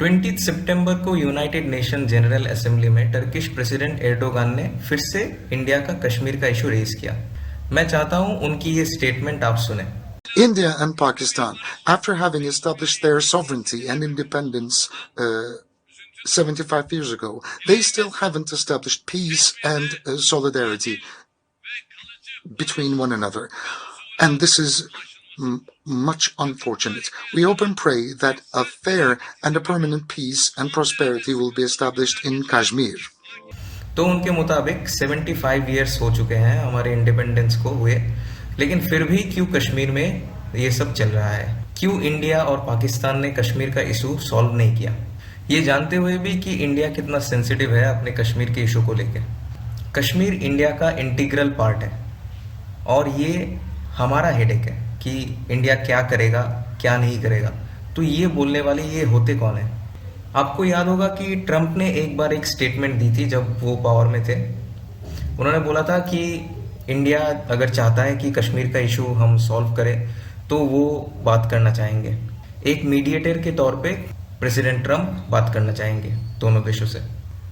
20 सितंबर को United nation general assembly में Turkish president Erdogan ने फिर से इंडिया का कश्मीर का इशू रेज किया। मैं चाहता हूं उनकी ये स्टेटमेंट आप सुने। India and Pakistan, after having established their sovereignty and independence 75 years ago, they still haven't established peace and solidarity between one another. And this is much unfortunate. We hope and pray that a fair and a permanent peace and prosperity will be established in Kashmir. तो उनके मुताबिक 75 years हो चुके हैं हमारे independence को हुए, लेकिन फिर भी क्यों कश्मीर में ये सब चल रहा है? क्यों इंडिया और पाकिस्तान ने कश्मीर का इशू सॉल्व नहीं किया, ये जानते हुए भी कि इंडिया कितना सेंसिटिव है अपने कश्मीर के इशू को लेकर। कश्मीर इंडिया का इंटीग्रल पार्ट है और ये हमारा हेडेक है कि इंडिया क्या करेगा क्या नहीं करेगा। तो ये बोलने वाले ये होते कौन है? आपको याद होगा कि ट्रंप ने एक बार एक स्टेटमेंट दी थी जब वो पावर में थे। उन्होंने बोला था कि इंडिया अगर चाहता है कि कश्मीर का इशू हम सॉल्व करें तो वो बात करना चाहेंगे, एक मीडिएटर के तौर पे प्रेसिडेंट ट्रंप बात करना चाहेंगे दोनों देशों से।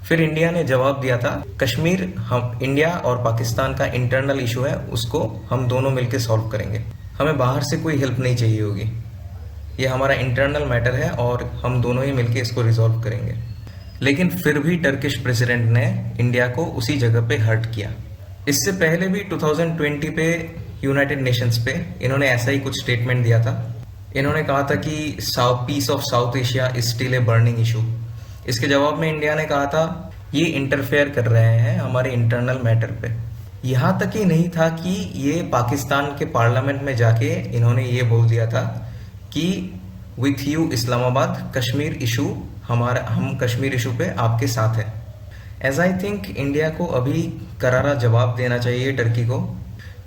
फिर इंडिया ने जवाब दिया था कश्मीर हम इंडिया और पाकिस्तान का इंटरनल इशू है, उसको हम दोनों मिलकर सॉल्व करेंगे, हमें बाहर से कोई हेल्प नहीं चाहिए होगी, ये हमारा इंटरनल मैटर है और हम दोनों ही मिलकर इसको रिजॉल्व करेंगे। लेकिन फिर भी टर्किश प्रेसिडेंट ने इंडिया को उसी जगह पे हर्ट किया। इससे पहले भी 2020 पे यूनाइटेड नेशंस पे इन्होंने ऐसा ही कुछ स्टेटमेंट दिया था। इन्होंने कहा था कि peace of South Asia is still a burning issue. इसके जवाब में इंडिया ने कहा था ये इंटरफेयर कर रहे हैं हमारे इंटरनल मैटर पे। यहाँ तक ही नहीं था कि ये पाकिस्तान के पार्लियामेंट में जाके इन्होंने ये बोल दिया था कि with you Islamabad Kashmir issue हम कश्मीर इशू पे आपके साथ है। एज आई थिंक इंडिया को अभी करारा जवाब देना चाहिए टर्की को।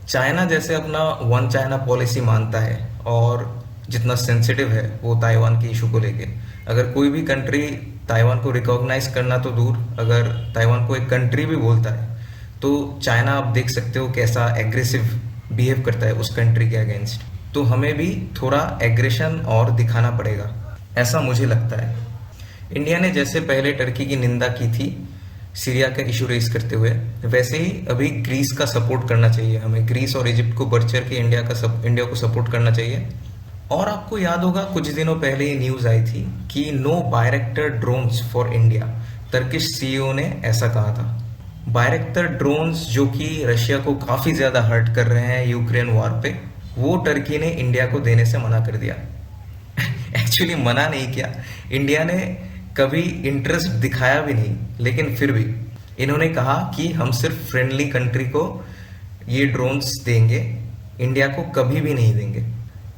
चाइना जैसे अपना वन चाइना पॉलिसी मानता है और जितना सेंसिटिव है वो ताइवान के इशू को लेके, अगर कोई भी कंट्री ताइवान को रिकॉग्नाइज करना तो दूर, अगर ताइवान को एक कंट्री भी बोलता है तो चाइना आप देख सकते हो कैसा एग्रेसिव बिहेव करता है उस कंट्री के अगेंस्ट। तो हमें भी थोड़ा एग्रेशन और दिखाना पड़ेगा, ऐसा मुझे लगता है। इंडिया ने जैसे पहले टर्की की निंदा की थी सीरिया का इशू रेस करते हुए, वैसे ही अभी ग्रीस का सपोर्ट करना चाहिए हमें। ग्रीस और इजिप्ट को बढ़ चढ़ के इंडिया को सपोर्ट करना चाहिए। और आपको याद होगा कुछ दिनों पहले ही न्यूज आई थी कि no Bayraktar drones for India. Turkish CEO ने ऐसा कहा था। बायरेक्टर ड्रोन्स जो कि रशिया को काफी ज्यादा हर्ट कर रहे हैं यूक्रेन वॉर पे, वो टर्की ने इंडिया को देने से मना कर दिया। एक्चुअली मना नहीं किया, इंडिया ने कभी इंटरेस्ट दिखाया भी नहीं, लेकिन फिर भी इन्होंने कहा कि हम सिर्फ फ्रेंडली कंट्री को ये ड्रोन्स देंगे, इंडिया को कभी भी नहीं देंगे।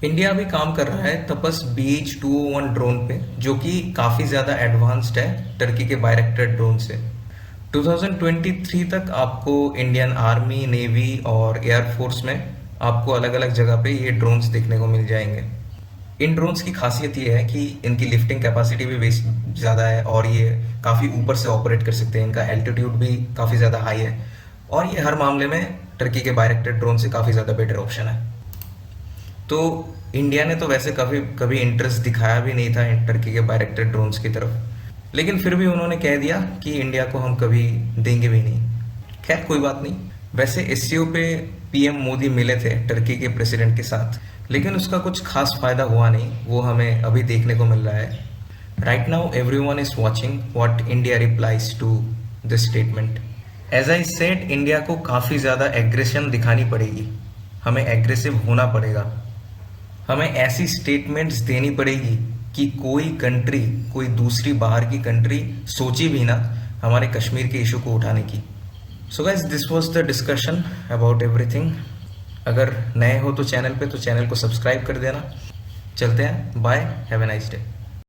इंडिया भी काम कर रहा है तपस BH-201 ड्रोन पे, जो कि काफी ज्यादा एडवांस्ड है टर्की के बायरेक्टर ड्रोन से। 2023 तक आपको इंडियन आर्मी, नेवी और एयरफोर्स में आपको अलग अलग जगह पे ये ड्रोन्स देखने को मिल जाएंगे। इन ड्रोन्स की खासियत ये है कि इनकी लिफ्टिंग कैपेसिटी भी ज़्यादा है और ये काफ़ी ऊपर से ऑपरेट कर सकते हैं, इनका एल्टीट्यूड भी काफ़ी ज़्यादा हाई है और ये हर मामले में टर्की के बायरेक्टर ड्रोन से काफ़ी ज़्यादा बेटर ऑप्शन है। तो इंडिया ने तो वैसे कभी इंटरेस्ट दिखाया भी नहीं था टर्की के बायरेक्टर ड्रोन्स की तरफ, लेकिन फिर भी उन्होंने कह दिया कि इंडिया को हम कभी देंगे भी नहीं। खैर कोई बात नहीं। वैसे SCO पे PM मोदी मिले थे टर्की के प्रेसिडेंट के साथ, लेकिन उसका कुछ खास फायदा हुआ नहीं, वो हमें अभी देखने को मिल रहा है। Right now everyone is watching what India replies to this statement. As I said, India को काफ़ी ज़्यादा एग्रेशन दिखानी पड़ेगी, हमें एग्रेसिव होना पड़ेगा, हमें ऐसी स्टेटमेंट्स देनी पड़ेगी कि कोई कंट्री, कोई दूसरी बाहर की कंट्री सोची भी ना हमारे कश्मीर के इशू को उठाने की। So guys, this was the discussion about everything. अगर नए हो तो चैनल पे, तो चैनल को सब्सक्राइब कर देना। चलते हैं, bye, have a nice day.